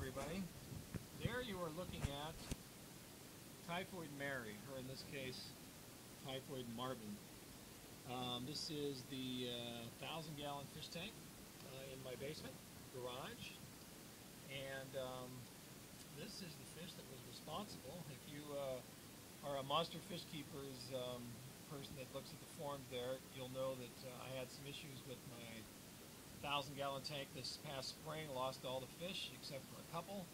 everybody. There you are looking at Typhoid Mary, or in this case, Typhoid Marvin. This is the 1,000-gallon fish tank in my basement garage, and this is the fish that was responsible. If you are a Monster Fish Keepers person that looks at the forums there, you'll know that I had some issues with my 1,000-gallon tank this past spring. Lost all the fish except for a couple,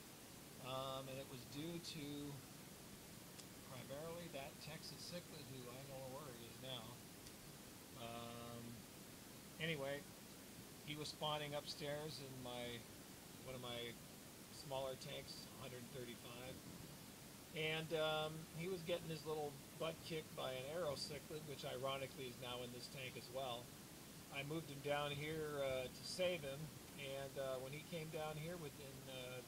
and it was due to primarily that Texas cichlid, who I don't know where he is now. Anyway, he was spawning upstairs in one of my smaller tanks, 135, and he was getting his little butt kicked by an arrow cichlid, which ironically is now in this tank as well. I moved him down here to save him, and when he came down here within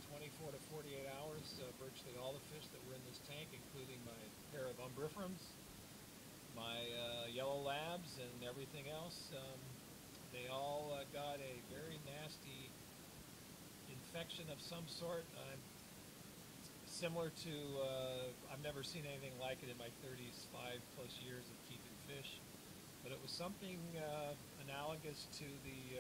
24 to 48 hours, virtually all the fish that were in this tank, including my pair of umbifrums, my yellow labs, and everything else, they all got a very nasty infection of some sort. Similar to, I've never seen anything like it in my 35 plus years of keeping fish, but it was something analogous to the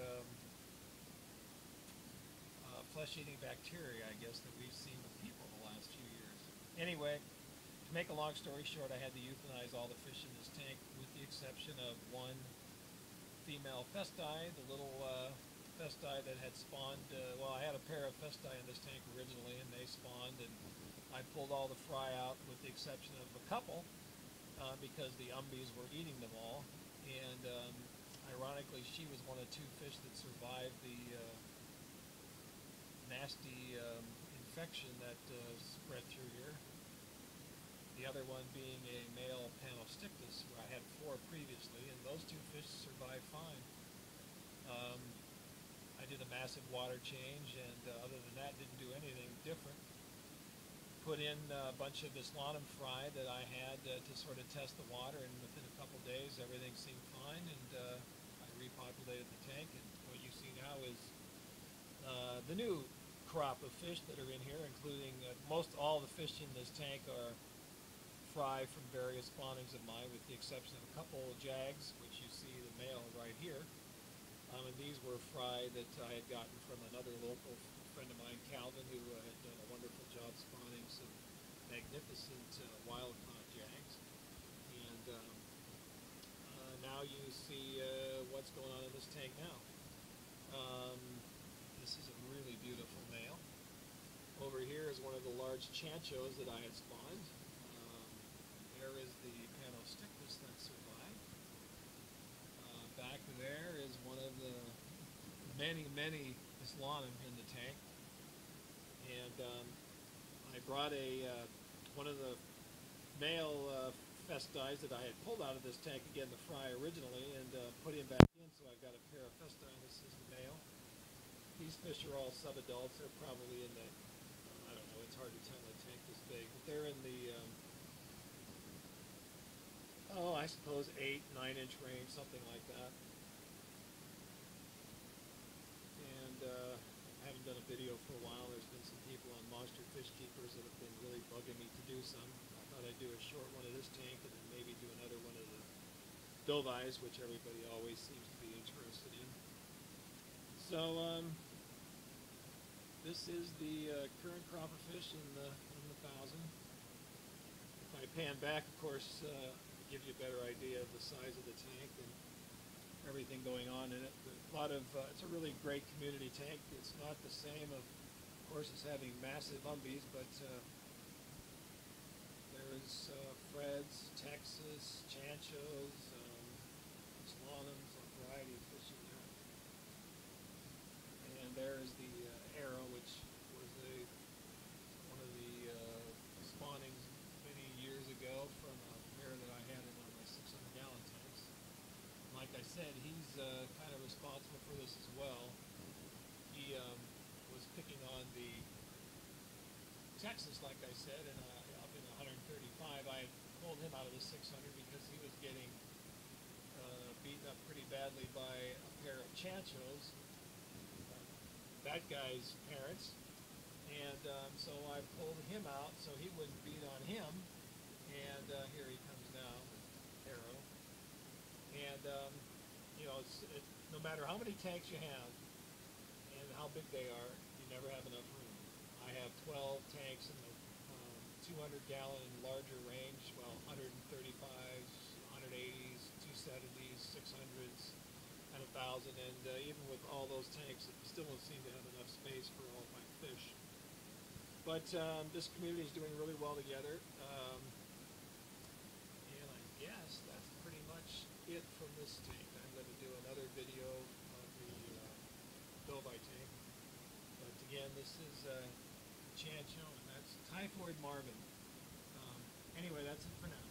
flesh-eating bacteria, I guess, that we've seen with people the last few years. Anyway, to make a long story short, I had to euthanize all the fish in this tank with the exception of one female festi, the little festi that had spawned. Well, I had a pair of festi in this tank originally, and they spawned, and I pulled all the fry out with the exception of a couple because the umbies were eating them all. And ironically, she was one of two fish that survived the nasty infection that spread through here. The other one being a male Panostictus, where I had 4 previously, and those 2 fish survived fine. I did a massive water change, and other than that, didn't do anything different. Put in a bunch of Islanum fry that I had to sort of test the water, and within a couple days, everything seemed fine, and I repopulated the tank, and what you see now is the new crop of fish that are in here, including most all the fish in this tank are fry from various spawnings of mine, with the exception of a couple jags, which you see the male right here. And these were fry that I had gotten from another local friend of mine, Calvin, who had done a wonderful job spawning some magnificent wild-caught jags. And now you see what's going on in this tank now. This is a really beautiful male. Over here is one of the large chanchos that I had spawned. There is the Panostictus that survived. Back there is one of the many Islanum in the tank. And I brought one of the male festis that I had pulled out of this tank, again the fry originally, and put him back in. So I've got a pair of festi. This is the male. These fish are all subadults. They're probably in the, I don't know, it's hard to tell in a tank this big, but they're in the I suppose 8-9 inch range, something like that. And I haven't done a video for a while. There's been some people on Monster Fish Keepers that have been really bugging me to do some. I thought I'd do a short one of this tank and then maybe do another one of the dovies, which everybody always seems to be interested in. So this is the current crop of fish in the 1,000. If I pan back, of course, give you a better idea of the size of the tank and everything going on in it. It's a really great community tank. It's not the same, of course, as having massive umbies, but there's Freds, Texas, Chanchos, Islanums, a variety of fish in there. And there is the arrow, which was one of the spawnings many years ago from a pair that I had in one of my 600-gallon tanks. Like I said, he's kind of responsible for this as well. He was picking on the Texas, like I said, and up in 135. I pulled him out of the 600 because he was getting beaten up pretty badly by a pair of Chanchos, that guy's parents, And so I pulled him out so he wouldn't beat on him. And here he comes now, Arrow. And no matter how many tanks you have and how big they are, you never have enough room. I have 12 tanks in the 200-gallon and larger range. Well, 135s, 180s, 270s, 600s, and 1,000. And even with all those tanks, it still doesn't seem to have enough space for all of my fish. But this community is doing really well together. And I guess that's pretty much it from this tank. I'm going to do another video of the Dovai tank. But again, this is Chancho, and that's Typhoid Marvin. Anyway, that's it for now.